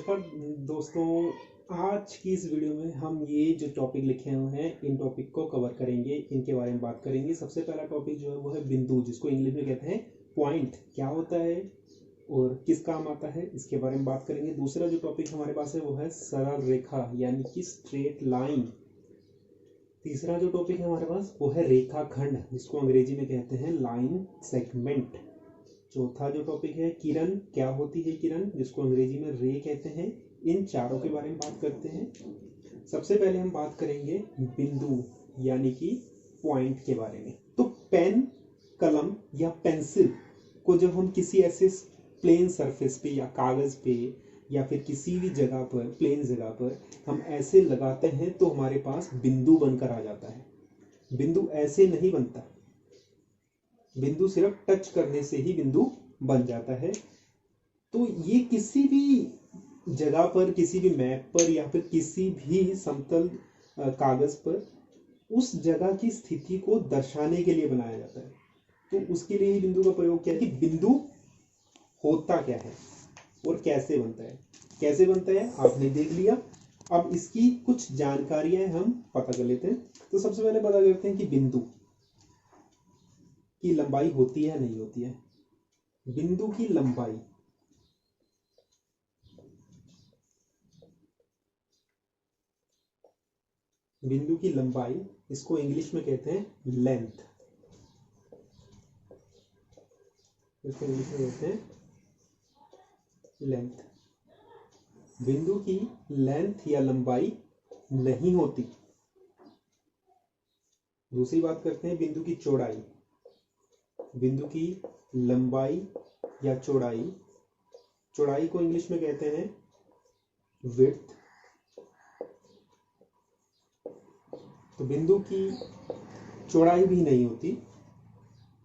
नमस्कार दोस्तों। आज की इस वीडियो में हम ये जो टॉपिक लिखे हुए हैं इन टॉपिक को कवर करेंगे, इनके बारे में बात करेंगे। सबसे पहला टॉपिक जो है वो है बिंदु, जिसको इंग्लिश में कहते हैं पॉइंट। क्या होता है और किस काम आता है, इसके बारे में बात करेंगे। दूसरा जो टॉपिक हमारे पास है वो है सरल रेखा यानी कि स्ट्रेट लाइन। तीसरा जो टॉपिक है हमारे पास वो है रेखाखंड, जिसको अंग्रेजी में कहते हैं लाइन सेगमेंट। चौथा जो टॉपिक है किरण। क्या होती है किरण, जिसको अंग्रेजी में रे कहते हैं। इन चारों के बारे में बात करते हैं। सबसे पहले हम बात करेंगे बिंदु यानी कि पॉइंट के बारे में। तो पेन, कलम या पेंसिल को जब हम किसी ऐसे प्लेन सरफेस पे या कागज पे या फिर किसी भी जगह पर, प्लेन जगह पर हम ऐसे लगाते हैं तो हमारे पास बिंदु बनकर आ जाता है। बिंदु ऐसे नहीं बनता, बिंदु सिर्फ टच करने से ही बिंदु बन जाता है। तो ये किसी भी जगह पर, किसी भी मैप पर या फिर किसी भी समतल कागज पर उस जगह की स्थिति को दर्शाने के लिए बनाया जाता है। तो उसके लिए ही बिंदु का प्रयोग किया है कि बिंदु होता क्या है और कैसे बनता है। कैसे बनता है आपने देख लिया, अब इसकी कुछ जानकारियां हम पता कर लेते हैं। तो सबसे पहले पता करते हैं कि बिंदु की लंबाई होती है नहीं होती है। बिंदु की लंबाई, बिंदु की लंबाई इसको इंग्लिश में कहते हैं लेंथ। इसको इंग्लिश में कहते हैं लेंथ। बिंदु की लेंथ या लंबाई नहीं होती। दूसरी बात करते हैं बिंदु की चौड़ाई। बिंदु की लंबाई या चौड़ाई, चौड़ाई को इंग्लिश में कहते हैं विड्थ। तो बिंदु की चौड़ाई भी नहीं होती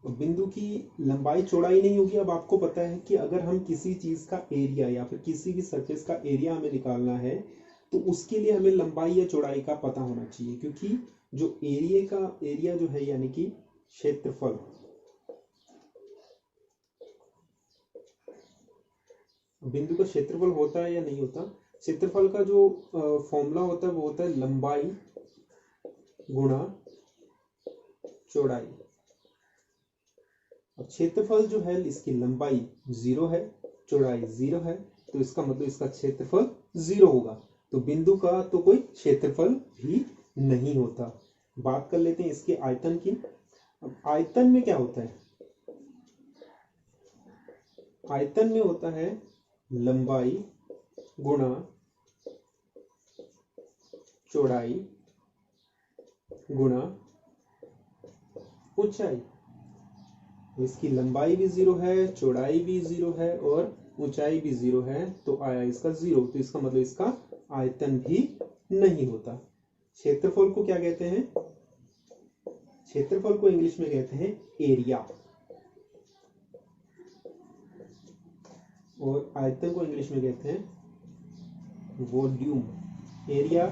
और बिंदु की लंबाई चौड़ाई नहीं होगी। अब आपको पता है कि अगर हम किसी चीज का एरिया या फिर किसी भी सरफेस का एरिया हमें निकालना है तो उसके लिए हमें लंबाई या चौड़ाई का पता होना चाहिए, क्योंकि जो एरिया जो है यानी कि क्षेत्रफल, बिंदु का क्षेत्रफल होता है या नहीं होता। क्षेत्रफल का जो फॉर्मूला होता है वो होता है लंबाई गुणा चौड़ाई। अब क्षेत्रफल जो है, इसकी लंबाई 0 है, चौड़ाई 0 है, तो इसका मतलब इसका क्षेत्रफल 0 होगा। तो बिंदु का तो कोई क्षेत्रफल भी नहीं होता। बात कर लेते हैं इसके आयतन की। अब आयतन में क्या होता है, आयतन में होता है लंबाई गुणा चौड़ाई गुणा ऊंचाई। इसकी लंबाई भी 0 है, चौड़ाई भी 0 है और ऊंचाई भी 0 है, तो आया इसका 0। तो इसका मतलब इसका आयतन भी नहीं होता। क्षेत्रफल को क्या कहते हैं, क्षेत्रफल को इंग्लिश में कहते हैं एरिया और आयतन को इंग्लिश में कहते हैं volume. Area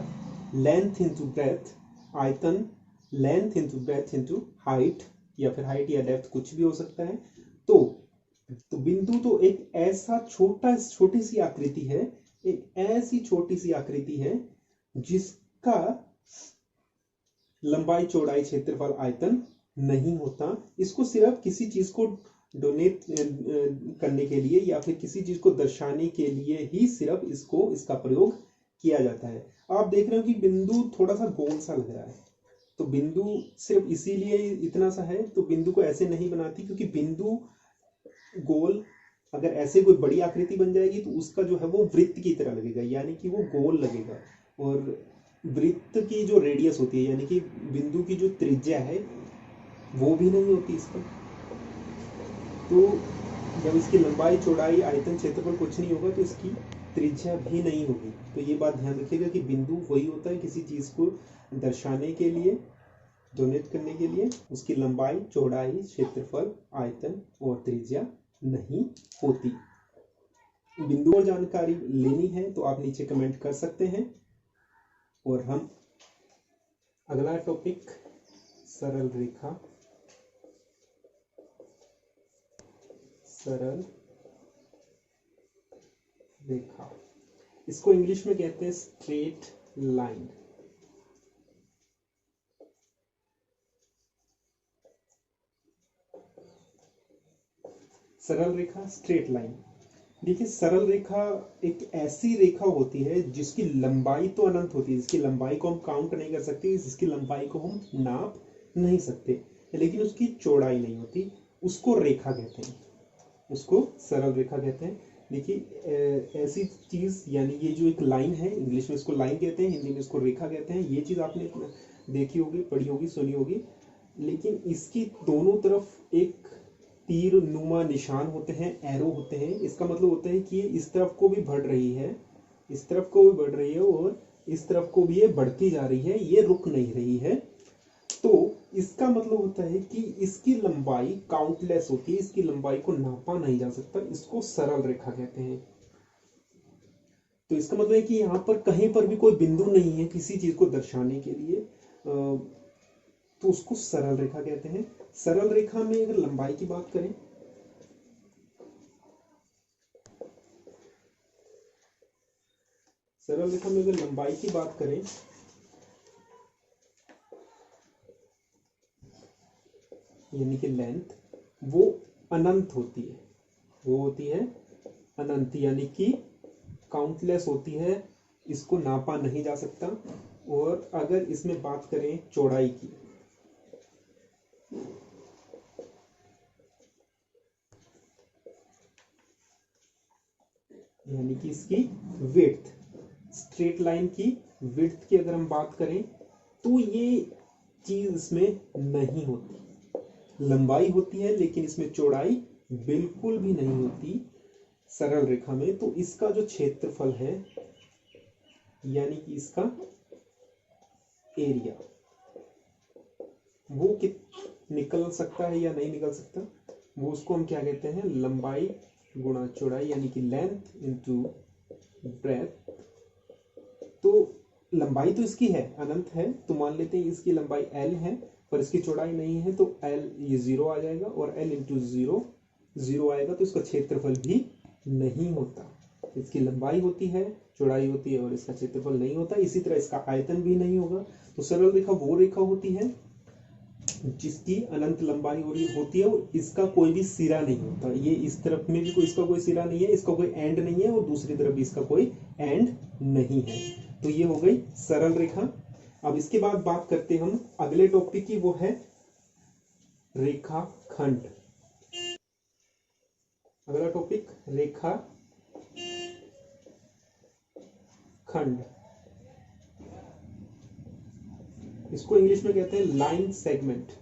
length into breath, आयतन length into breath into height, या फिर हाइट या डेप्थ कुछ भी हो सकता है। तो बिंदु तो एक ऐसा छोटी सी आकृति है, एक ऐसी छोटी सी आकृति है जिसका लंबाई चौड़ाई क्षेत्रफल आयतन नहीं होता। इसको सिर्फ किसी चीज को डोनेट करने के लिए या फिर किसी चीज को दर्शाने के लिए ही सिर्फ इसका प्रयोग किया जाता है। आप देख रहे हो कि बिंदु थोड़ा सा गोल सा लग रहा है, तो बिंदु सिर्फ इसीलिए इतना सा है। तो बिंदु को ऐसे नहीं बनाती, क्योंकि बिंदु गोल, अगर ऐसे कोई बड़ी आकृति बन जाएगी तो उसका जो है वो वृत्त की तरह लगेगा, यानी कि वो गोल लगेगा। और वृत्त की जो रेडियस होती है यानी कि बिंदु की जो त्रिज्या है वो भी नहीं होती इसका। तो जब इसकी लंबाई चौड़ाई आयतन क्षेत्रफल कुछ नहीं होगा तो इसकी त्रिज्या भी नहीं होगी। तो ये बात ध्यान रखिएगा कि बिंदु वही होता है किसी चीज को दर्शाने के लिए, डोनेट करने के लिए, उसकी लंबाई चौड़ाई क्षेत्रफल आयतन और त्रिज्या नहीं होती। बिंदु और जानकारी लेनी है तो आप नीचे कमेंट कर सकते हैं। और हम अगला टॉपिक सरल रेखा, सरल रेखा। इसको इंग्लिश में कहते हैं स्ट्रेट लाइन। सरल रेखा, स्ट्रेट लाइन। देखिए सरल रेखा एक ऐसी रेखा होती है जिसकी लंबाई तो अनंत होती है, जिसकी लंबाई को हम काउंट नहीं कर सकते, जिसकी लंबाई को हम नाप नहीं सकते, लेकिन उसकी चौड़ाई नहीं होती, उसको रेखा कहते हैं, उसको सरल रेखा कहते हैं। देखिए ऐसी चीज, यानी ये जो एक लाइन है, इंग्लिश में इसको लाइन कहते हैं, हिंदी में इसको रेखा कहते हैं। ये चीज आपने देखी होगी, पढ़ी होगी, सुनी होगी, लेकिन इसकी दोनों तरफ एक तीर नुमा निशान होते हैं, एरो होते हैं। इसका मतलब होता है कि ये इस तरफ को भी बढ़ रही है, इस तरफ को भी बढ़ रही है, और इस तरफ को भी ये बढ़ती जा रही है, ये रुक नहीं रही है। तो इसका मतलब होता है कि इसकी लंबाई काउंटलेस होती है, इसकी लंबाई को नापा नहीं जा सकता, इसको सरल रेखा कहते हैं। तो इसका मतलब है कि यहाँ पर कहीं पर भी कोई बिंदु नहीं है किसी चीज को दर्शाने के लिए, तो उसको सरल रेखा कहते हैं। सरल रेखा में अगर लंबाई की बात करें, सरल रेखा में अगर लंबाई की बात करें, यानी कि लेंथ, वो अनंत होती है, वो होती है अनंत, यानी कि काउंटलेस होती है, इसको नापा नहीं जा सकता। और अगर इसमें बात करें चौड़ाई की, यानी कि इसकी विड्थ, स्ट्रेट लाइन की विड्थ की अगर हम बात करें, तो ये चीज इसमें नहीं होती। लंबाई होती है लेकिन इसमें चौड़ाई बिल्कुल भी नहीं होती सरल रेखा में। तो इसका जो क्षेत्रफल है, यानी कि इसका एरिया, वो निकल सकता है या नहीं निकल सकता, वो उसको हम क्या कहते हैं, लंबाई गुणा चौड़ाई, यानी कि लेंथ इनटू ब्रेथ। तो लंबाई तो इसकी है, अनंत है, तो मान लेते हैं इसकी लंबाई L है, पर इसकी चौड़ाई नहीं है, तो L ये 0 आ जाएगा, और L इंटू 0 0 आएगा, तो इसका क्षेत्रफल भी नहीं होता। इसकी लंबाई होती है, चौड़ाई होती है, और इसका क्षेत्रफल नहीं होता। इसी तरह इसका आयतन भी नहीं होगा। तो सरल रेखा वो रेखा होती है जिसकी अनंत लंबाई होती है, और इसका कोई भी सिरा नहीं होता। ये इस तरफ में भी इसका कोई सिरा नहीं है, इसका कोई एंड नहीं है, और दूसरी तरफ भी इसका कोई एंड नहीं है। तो ये हो गई सरल रेखा। अब इसके बाद बात करते हैं हम अगले टॉपिक की, वो है रेखाखंड। अगला टॉपिक रेखा खंड, इसको इंग्लिश में कहते हैं लाइन सेगमेंट।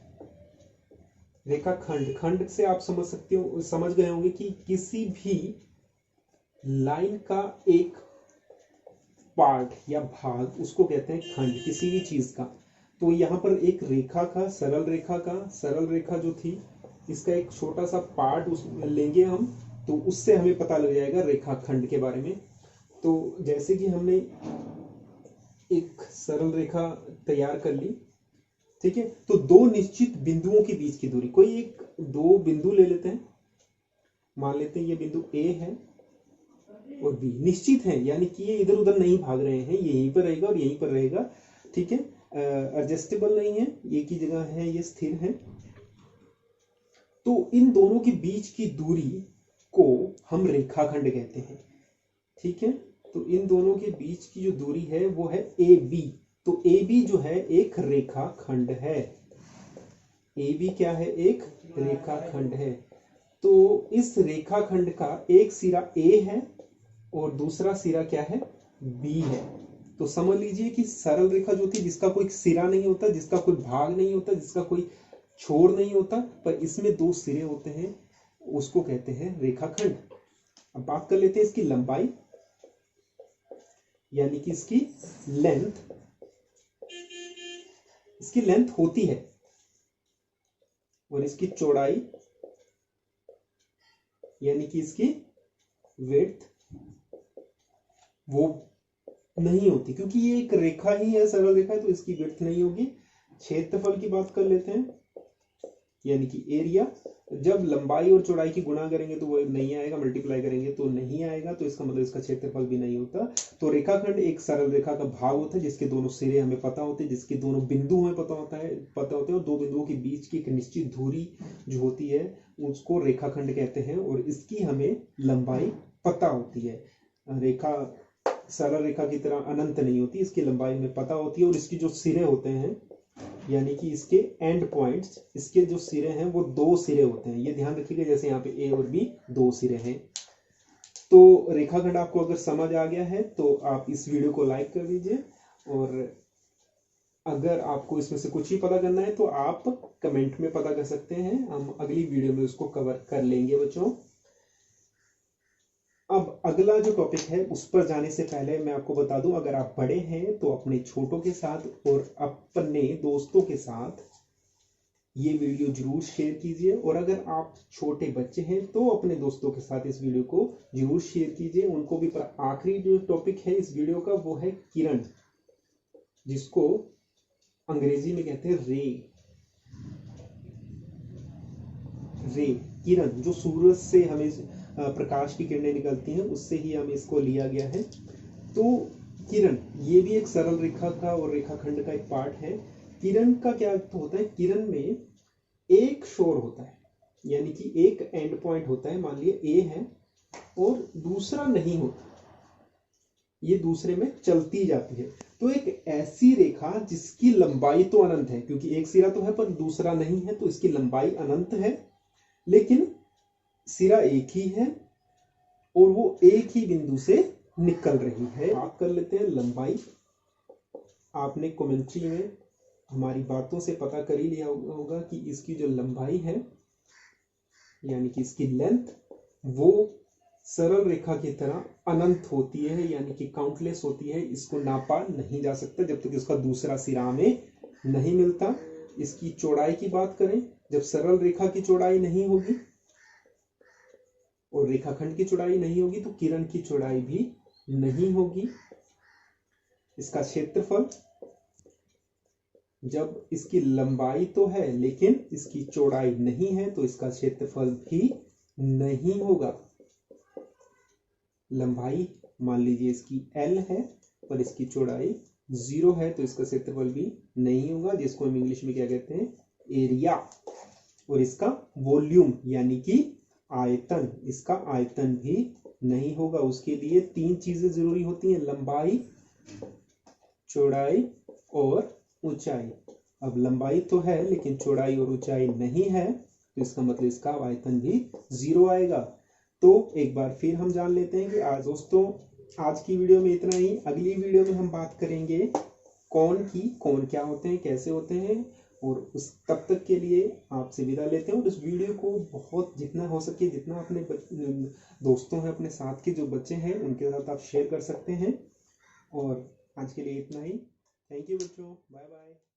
रेखा खंड, खंड से आप समझ गए होंगे कि किसी भी लाइन का एक पार्ट या भाग, उसको कहते हैं खंड, किसी भी चीज का। तो यहां पर एक रेखा का, सरल रेखा जो थी, इसका एक छोटा सा पार्ट लेंगे हम, तो उससे हमें पता लग जाएगा रेखाखंड के बारे में। तो जैसे कि हमने एक सरल रेखा तैयार कर ली, ठीक है, तो दो निश्चित बिंदुओं के बीच की दूरी, कोई एक दो बिंदु ले लेते हैं, मान लेते हैं ये बिंदु A है और B निश्चित है, यानी कि ये इधर उधर नहीं भाग रहे हैं, ये यहीं पर रहेगा और यहीं पर रहेगा, ठीक है, एडजस्टेबल नहीं है, एक ही जगह है, ये स्थिर है। तो इन दोनों के बीच की दूरी को हम रेखाखंड कहते हैं, ठीक है। तो इन दोनों के बीच की जो दूरी है वो है AB। तो AB जो है एक रेखाखंड है, AB क्या है, एक रेखाखंड है। तो इस रेखाखंड का एक सिरा A है और दूसरा सिरा क्या है, B है। तो समझ लीजिए कि सरल रेखा जो थी, जिसका कोई सिरा नहीं होता, जिसका कोई भाग नहीं होता, जिसका कोई छोर नहीं होता, पर इसमें दो सिरे होते हैं, उसको कहते हैं रेखाखंड। अब बात कर लेते हैं इसकी लंबाई, यानी कि इसकी लेंथ होती है, और इसकी चौड़ाई यानी कि इसकी विड्थ वो नहीं होती, क्योंकि ये एक रेखा ही है, सरल रेखा है, तो इसकी विड्थ नहीं होगी। क्षेत्रफल की बात कर लेते हैं। यानी कि एरिया। जब लंबाई और चौड़ाई की गुणा करेंगे तो वो नहीं आएगा, मल्टीप्लाई करेंगे तो नहीं आएगा, तो इसका मतलब इसका क्षेत्रफल भी नहीं होता। तो रेखाखंड एक सरल रेखा का भाग होता है जिसके दोनों सिरे हमें पता होते हैं, जिसके दोनों बिंदु हमें पता होते हैं, और दो बिंदुओं के बीच की एक निश्चित दूरी जो होती है उसको रेखाखंड कहते हैं, और इसकी हमें लंबाई पता होती है। रेखा सरल रेखा की तरह अनंत नहीं होती, इसकी लंबाई हमें पता होती है, और इसकी जो सिरे होते हैं यानी कि इसके एंड पॉइंट्स, इसके जो सिरे हैं वो दो सिरे होते हैं। ये ध्यान रखिएगा, जैसे यहाँ पे ए और बी दो सिरे हैं। तो रेखाखंड आपको अगर समझ आ गया है तो आप इस वीडियो को लाइक कर दीजिए, और अगर आपको इसमें से कुछ ही पता करना है तो आप कमेंट में पता कर सकते हैं, हम अगली वीडियो में उसको कवर कर लेंगे बच्चों। अब अगला जो टॉपिक है उस पर जाने से पहले मैं आपको बता दूं, अगर आप बड़े हैं तो अपने छोटों के साथ और अपने दोस्तों के साथ ये वीडियो जरूर शेयर कीजिए, और अगर आप छोटे बच्चे हैं तो अपने दोस्तों के साथ इस वीडियो को जरूर शेयर कीजिए उनको भी। पर आखिरी जो टॉपिक है इस वीडियो का वो है किरण, जिसको अंग्रेजी में कहते हैं रे। किरण जो सूरज से हमें प्रकाश की किरणें निकलती हैं, उससे ही हमें इसको लिया गया है। तो किरण ये भी एक सरल रेखा का और रेखाखंड का एक पार्ट है। किरण का क्या होता है, किरण में एक शोर होता है, यानी कि एक एंड पॉइंट होता है, मान लिया ए है और दूसरा नहीं होता, ये दूसरे में चलती जाती है। तो एक ऐसी रेखा जिसकी लंबाई तो अनंत है, क्योंकि एक सिरा तो है पर दूसरा नहीं है, तो इसकी लंबाई अनंत है, लेकिन सिरा एक ही है और वो एक ही बिंदु से निकल रही है। बात कर लेते हैं लंबाई। आपने कमेंट्री में हमारी बातों से पता कर ही लिया होगा कि इसकी जो लंबाई है यानी कि इसकी लेंथ वो सरल रेखा की तरह अनंत होती है, यानी कि काउंटलेस होती है। इसको नापा नहीं जा सकता जब तक इसका दूसरा सिरा हमें नहीं मिलता। इसकी चौड़ाई की बात करें, जब सरल रेखा की चौड़ाई नहीं होगी और रेखाखंड की चौड़ाई नहीं होगी तो किरण की चौड़ाई भी नहीं होगी। इसका क्षेत्रफल, जब इसकी लंबाई तो है लेकिन इसकी चौड़ाई नहीं है तो इसका क्षेत्रफल भी नहीं होगा। लंबाई मान लीजिए इसकी L है पर इसकी चौड़ाई 0 है तो इसका क्षेत्रफल भी नहीं होगा, जिसको हम इंग्लिश में क्या कहते हैं, एरिया। और इसका वॉल्यूम यानी कि आयतन, इसका आयतन भी नहीं होगा। उसके लिए तीन चीजें जरूरी होती हैं, लंबाई, चौड़ाई और ऊंचाई। अब लंबाई तो है लेकिन चौड़ाई और ऊंचाई नहीं है तो इसका मतलब इसका आयतन भी 0 आएगा। तो एक बार फिर हम जान लेते हैं कि आज दोस्तों आज की वीडियो में इतना ही। अगली वीडियो में हम बात करेंगे कौन क्या होते हैं, कैसे होते हैं, और उस तब तक के लिए आपसे विदा लेते हैं। और इस वीडियो को बहुत जितना हो सके, जितना अपने दोस्तों हैं, अपने साथ के जो बच्चे हैं उनके साथ आप शेयर कर सकते हैं। और आज के लिए इतना ही। थैंक यू बच्चों, बाय बाय।